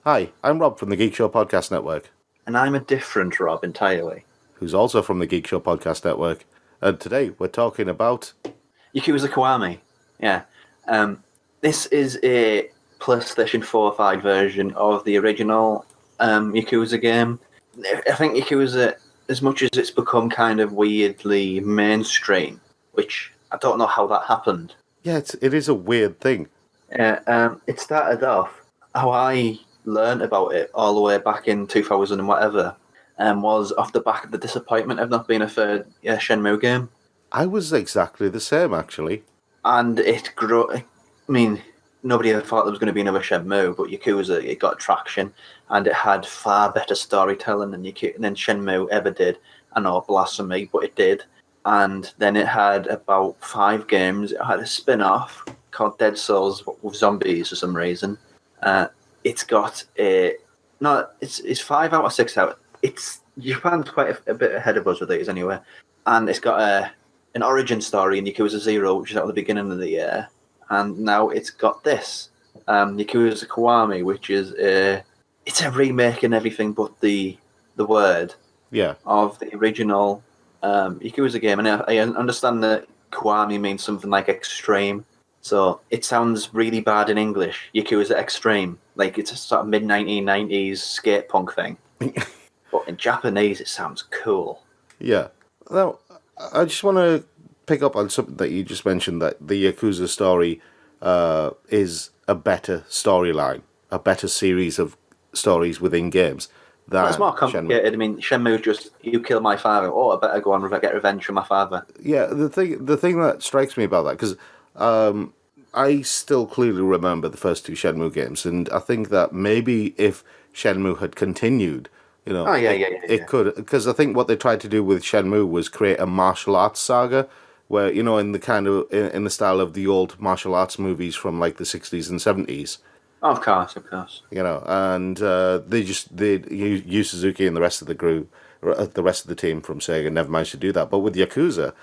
Hi, I'm Rob from the Geek Show Podcast Network, And I'm a different Rob entirely. who's also from the Geek Show Podcast Network. And today we're talking about... Yakuza Kiwami. Yeah. This is a PlayStation 4 version of the original Yakuza game. I think Yakuza, as much as it's become kind of weirdly mainstream, which I don't know how that happened. Yeah, it is a weird thing. It started off, how I learned about it all the way back in 2000 and whatever, was off the back of the disappointment of not being a third Shenmue game. I was exactly the same, actually. And it grew. I mean, nobody ever thought there was going to be another Shenmue, but Yakuza, it got traction, and it had far better storytelling than Shenmue ever did. I know, blasphemy, but it did. And then it had about 5 games. It had a spin-off called Dead Souls with zombies for some reason. It's got it's 5 out of 6 out. It's Japan's quite a bit ahead of us with these anyway, and it's got an origin story in Yakuza 0, which is at the beginning of the year, and now it's got this Yakuza Kiwami, which is it's a remake and everything but the word of the original Yakuza game. And I understand that Kiwami means something like extreme, so it sounds really bad in English. Yakuza Extreme, like it's a sort of mid-1990s skate punk thing, but in Japanese it sounds cool. Yeah. Now, I just want to pick up on something that you just mentioned, that the Yakuza story is a better storyline, a better series of stories within games. It's more complicated. Shenmue. I mean, Shenmue's just, you kill my father, I better go and get revenge for my father. Yeah, the thing that strikes me about that, because I still clearly remember the first 2 Shenmue games, and I think that maybe if Shenmue had continued, it could, because I think what they tried to do with Shenmue was create a martial arts saga, where, in the kind of in the style of the old martial arts movies from like the 60s and 70s. Of course. And Yu Suzuki and the rest of the rest of the team from Sega never managed to do that. But with Yakuza,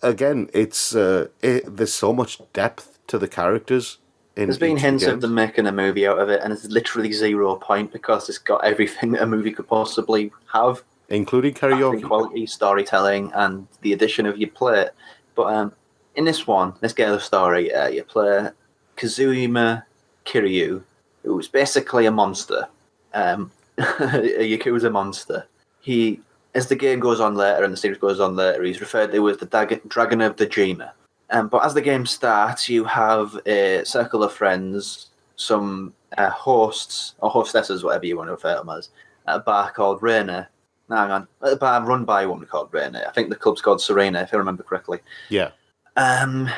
again, it's there's so much depth to the characters. There's been hints of them making a movie out of it, and it's literally 0 point because it's got everything that a movie could possibly have, including karaoke, quality, storytelling, and the addition of you play it. But in this one, let's get the story. You play Kazuma Kiryu, who's basically a monster, a Yakuza monster. He, as the game goes on later and the series goes on later, he's referred to as the Dragon of Majima. But as the game starts, you have a circle of friends, some hosts or hostesses, whatever you want to refer to them as, at a bar called Reina. No, hang on, at a bar run by a woman called Reina. I think the club's called Serena, if I remember correctly. Yeah. And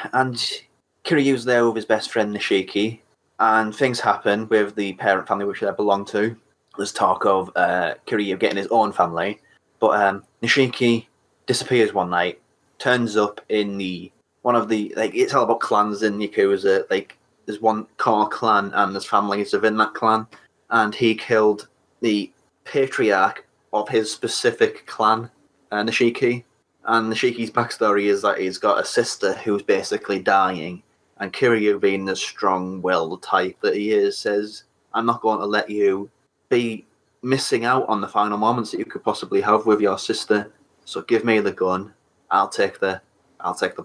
Kiryu's there with his best friend Nishiki, and things happen with the parent family which they belong to. There's talk of Kiryu getting his own family, but Nishiki disappears one night, turns up in one of the, like, it's all about clans in Yakuza. Like, there's one core clan and there's families within that clan, and he killed the patriarch of his specific clan, Nishiki. And Nishiki's backstory is that he's got a sister who's basically dying, and Kiryu, being the strong-willed type that he is, says, I'm not going to let you be missing out on the final moments that you could possibly have with your sister, so give me the gun, I'll take the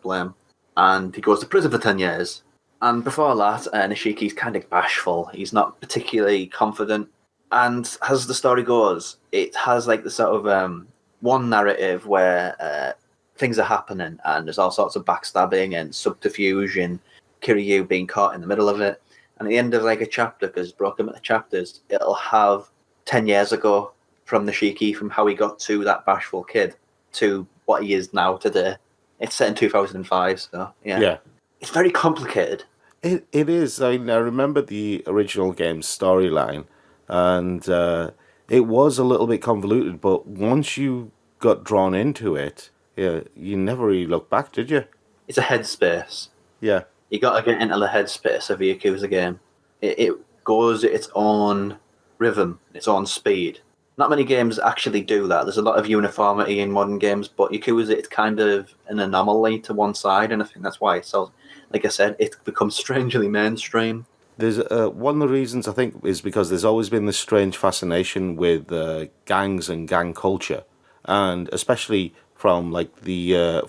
blame. And he goes to prison for 10 years. And before that, Nishiki's kind of bashful. He's not particularly confident. And as the story goes, it has like the sort of one narrative where things are happening and there's all sorts of backstabbing and subterfuge and Kiryu being caught in the middle of it. And at the end of like a chapter, because it's broken into chapters, it'll have 10 years ago from Nishiki, from how he got to that bashful kid to what he is now today. It's set in 2005, so yeah. It's very complicated. It is. I remember the original game's storyline, and it was a little bit convoluted, but once you got drawn into it, you never really looked back, did you? It's a headspace. Yeah. You got to get into the headspace of a Yakuza game. It goes at its own rhythm, its own speed. Not many games actually do that. There's a lot of uniformity in modern games, but Yakuza, it's kind of an anomaly to one side, and I think that's why it's so, like I said, it's become strangely mainstream. There's one of the reasons I think is because there's always been this strange fascination with gangs and gang culture, and especially from like the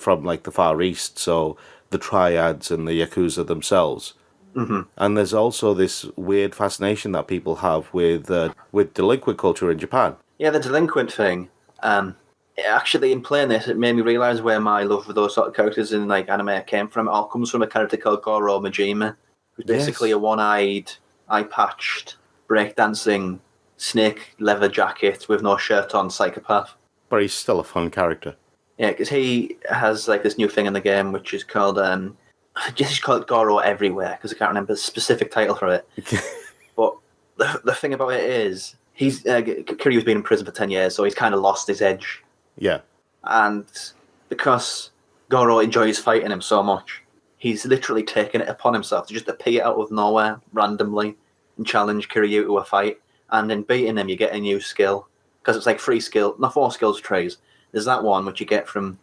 Far East, so the triads and the yakuza themselves. Hmm. And there's also this weird fascination that people have with delinquent culture in Japan. Yeah, the delinquent thing. Actually, in playing this, it made me realise where my love for those sort of characters in like anime came from. It all comes from a character called Goro Majima, who's basically Yes. a one-eyed, eye-patched, breakdancing, snake leather jacket with no shirt on psychopath. But he's still a fun character. Yeah, because he has like this new thing in the game which is called just call it Goro Everywhere because I can't remember the specific title for it. But the thing about it is he's Kiryu's been in prison for 10 years, so he's kind of lost his edge. Yeah. And because Goro enjoys fighting him so much, he's literally taken it upon himself to just appear out of nowhere randomly and challenge Kiryu to a fight. And in beating him, you get a new skill because it's like 4 skills trees. There's that one which you get from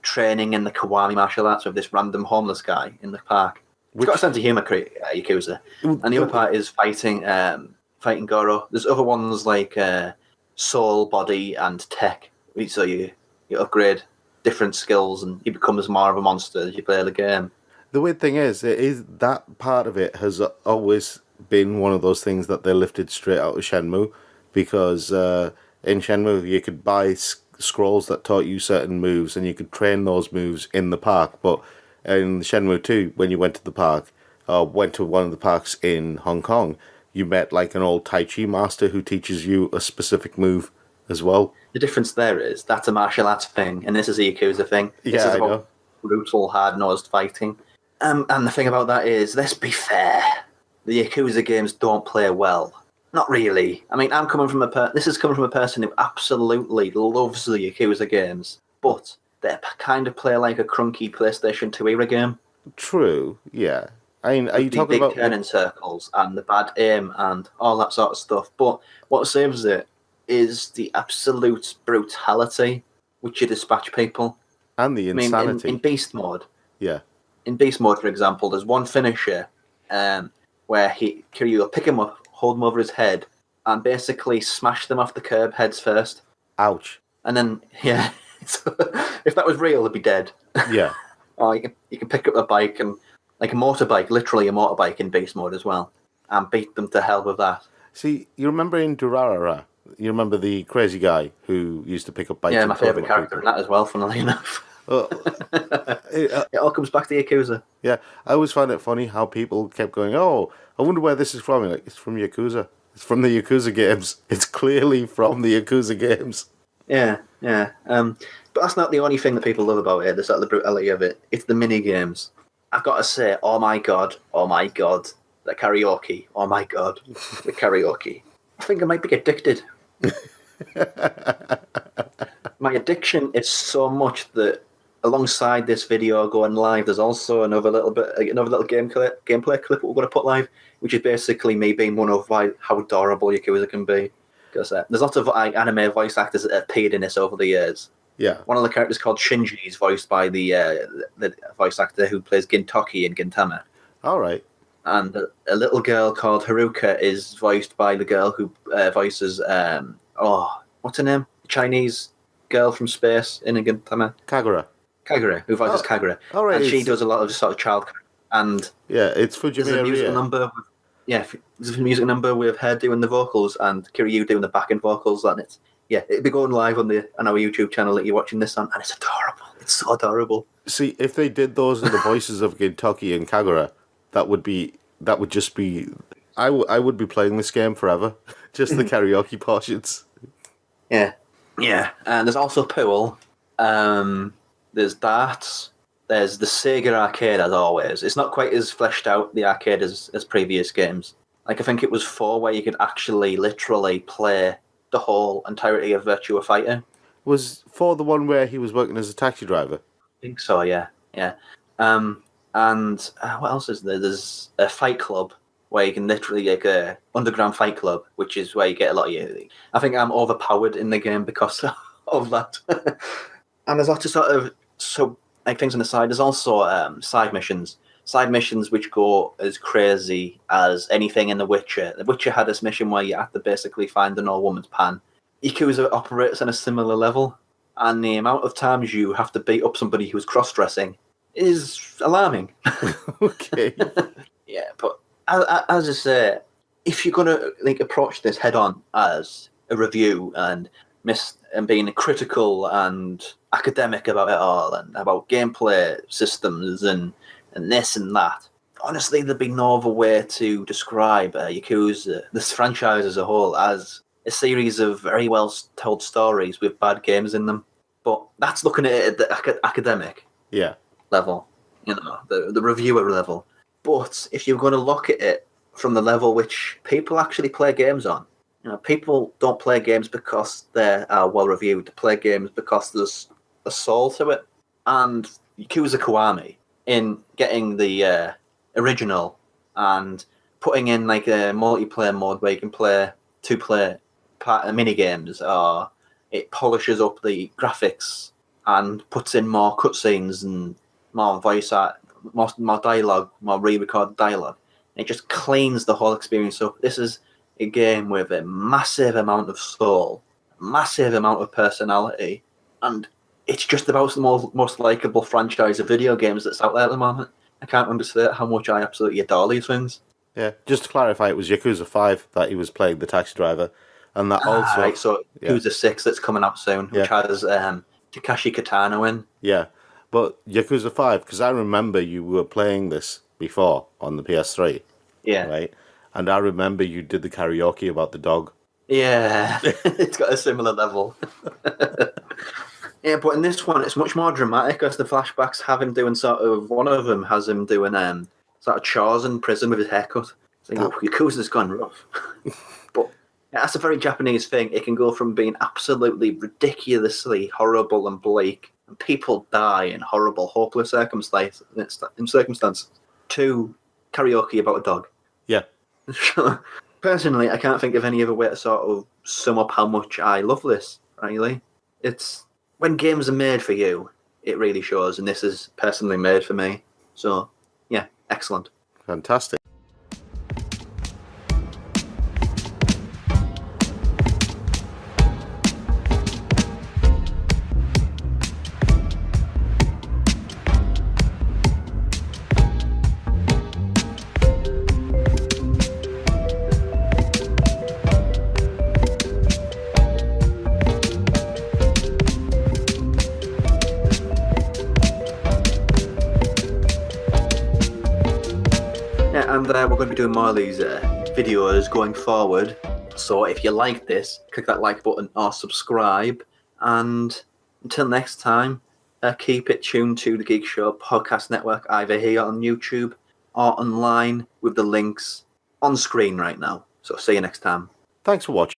training in the Kiwami martial arts with this random homeless guy in the park. He's got a sense of humour, Yakuza. And the other part is fighting Goro. There's other ones like soul, body, and tech. So you upgrade different skills and you become as more of a monster as you play the game. The weird thing is that part of it has always been one of those things that they lifted straight out of Shenmue, because in Shenmue you could buy scrolls that taught you certain moves and you could train those moves in the park. But in Shenmue 2, when you went to the park, or went to one of the parks in Hong Kong, you met like an old Tai Chi master who teaches you a specific move as well. The difference there is that's a martial arts thing, and this is a Yakuza thing. This Yeah, is I about know. brutal, hard-nosed fighting. And the thing about that is, let's be fair, the Yakuza games don't play well. Not really. I mean, this is coming from a person who absolutely loves the Yakuza games, but they kind of play like a crunky PlayStation 2 era game. True, yeah. I mean, are you The talking big about... turning circles and the bad aim and all that sort of stuff. But what saves it is the absolute brutality which you dispatch people. And the I mean, insanity. in Beast Mode, Yeah. in Beast Mode, for example, there's one finisher where Kiryu will pick him up, hold him over his head, and basically smash them off the curb heads first. Ouch. And then, yeah, if that was real, they'd be dead. Yeah. Or you can pick up a bike and like a motorbike, literally a motorbike in Beast Mode as well, and beat them to hell with that. See, you remember in Durarara, you remember the crazy guy who used to pick up bikes? Yeah, and my throw them favourite at character in people? that as well, funnily enough. It It all comes back to Yakuza. Yeah, I always find it funny how people kept going, "Oh, I wonder where this is from." You're like, it's from Yakuza. It's from the Yakuza games. It's clearly from the Yakuza games. Yeah, yeah. But that's not the only thing that people love about it. There's like the brutality of it. It's the mini games. I've got to say, oh my god, the karaoke. Oh my god, the karaoke. I think I might be addicted. My addiction is so much that alongside this video going live, there's also another little gameplay clip we're going to put live, which is basically me being won over by how adorable Yakuza can be. Because there's lots of anime voice actors that have appeared in this over the years. Yeah. One of the characters called Shinji is voiced by the voice actor who plays Gintoki in Gintama. All right. And a little girl called Haruka is voiced by the girl who voices what's her name? The Chinese girl from space in Gintama. Kagura, who voices Kagura. All right. And she does a lot of sort of child. And Yeah, it's there's a Fujimi musical Ria. number. There's a music number with her doing the vocals and Kiryu doing the backing vocals, and it'll be going live on our YouTube channel that you're watching this on, and it's adorable. It's so adorable. See, if they did those in the voices of Gintoki and Kagura, that would just be. I would be playing this game forever. Just the karaoke portions. Yeah. And there's also pool. There's darts. There's the Sega arcade, as always. It's not quite as fleshed out, the arcade, as previous games. Like, I think it was 4 where you could actually literally play the whole entirety of Virtua Fighter. Was 4 the one where he was working as a taxi driver? I think so, yeah. And what else is there? There's a fight club where you can literally like a underground fight club, which is where you get a lot of I think I'm overpowered in the game because of that. And there's lots of sort of like things on the side. There's also side missions. side missions which go as crazy as anything in The Witcher. The Witcher had this mission where you have to basically find an old woman's pan. Yakuza operates on a similar level, and the amount of times you have to beat up somebody who's cross-dressing is alarming. Okay. Yeah, but as I say, if you're going to approach this head-on as a review and being critical and academic about it all and about gameplay systems and this and that, honestly, there'd be no other way to describe Yakuza, this franchise as a whole, as a series of very well told stories with bad games in them. But that's looking at it at the academic level, the reviewer level. But if you're going to look at it from the level which people actually play games on, people don't play games because they are well reviewed. They play games because there's a soul to it. And Yakuza Kiwami, in getting the original and putting in a multiplayer mode where you can play two-player minigames, or it polishes up the graphics and puts in more cutscenes and more voice art, more dialogue, more re-recorded dialogue. It just cleans the whole experience up. This is a game with a massive amount of soul, massive amount of personality, and it's just about the most likeable franchise of video games that's out there at the moment. I can't understate how much I absolutely adore these things. Yeah, just to clarify, it was Yakuza 5 that he was playing the taxi driver, and that also... Right, so Yakuza 6 that's coming out soon, which has Takashi Kitano in. Yeah, but Yakuza 5, because I remember you were playing this before on the PS3. Yeah. Right? And I remember you did the karaoke about the dog. Yeah, it's got a similar level. Yeah, but in this one, it's much more dramatic as the flashbacks have him doing one of them has him doing sort of chores in prison with his haircut. So Yakuza's gone rough. But that's a very Japanese thing. It can go from being absolutely ridiculously horrible and bleak, and people die in horrible, hopeless circumstances, to karaoke about a dog. Yeah. Personally, I can't think of any other way to sort of sum up how much I love this, really. It's... When games are made for you, it really shows, and this is personally made for me. So, yeah, excellent. Fantastic. And we're going to be doing more of these videos going forward. So if you like this, click that like button or subscribe. And until next time, keep it tuned to the Geek Show podcast network, either here on YouTube or online with the links on screen right now. So see you next time. Thanks for watching.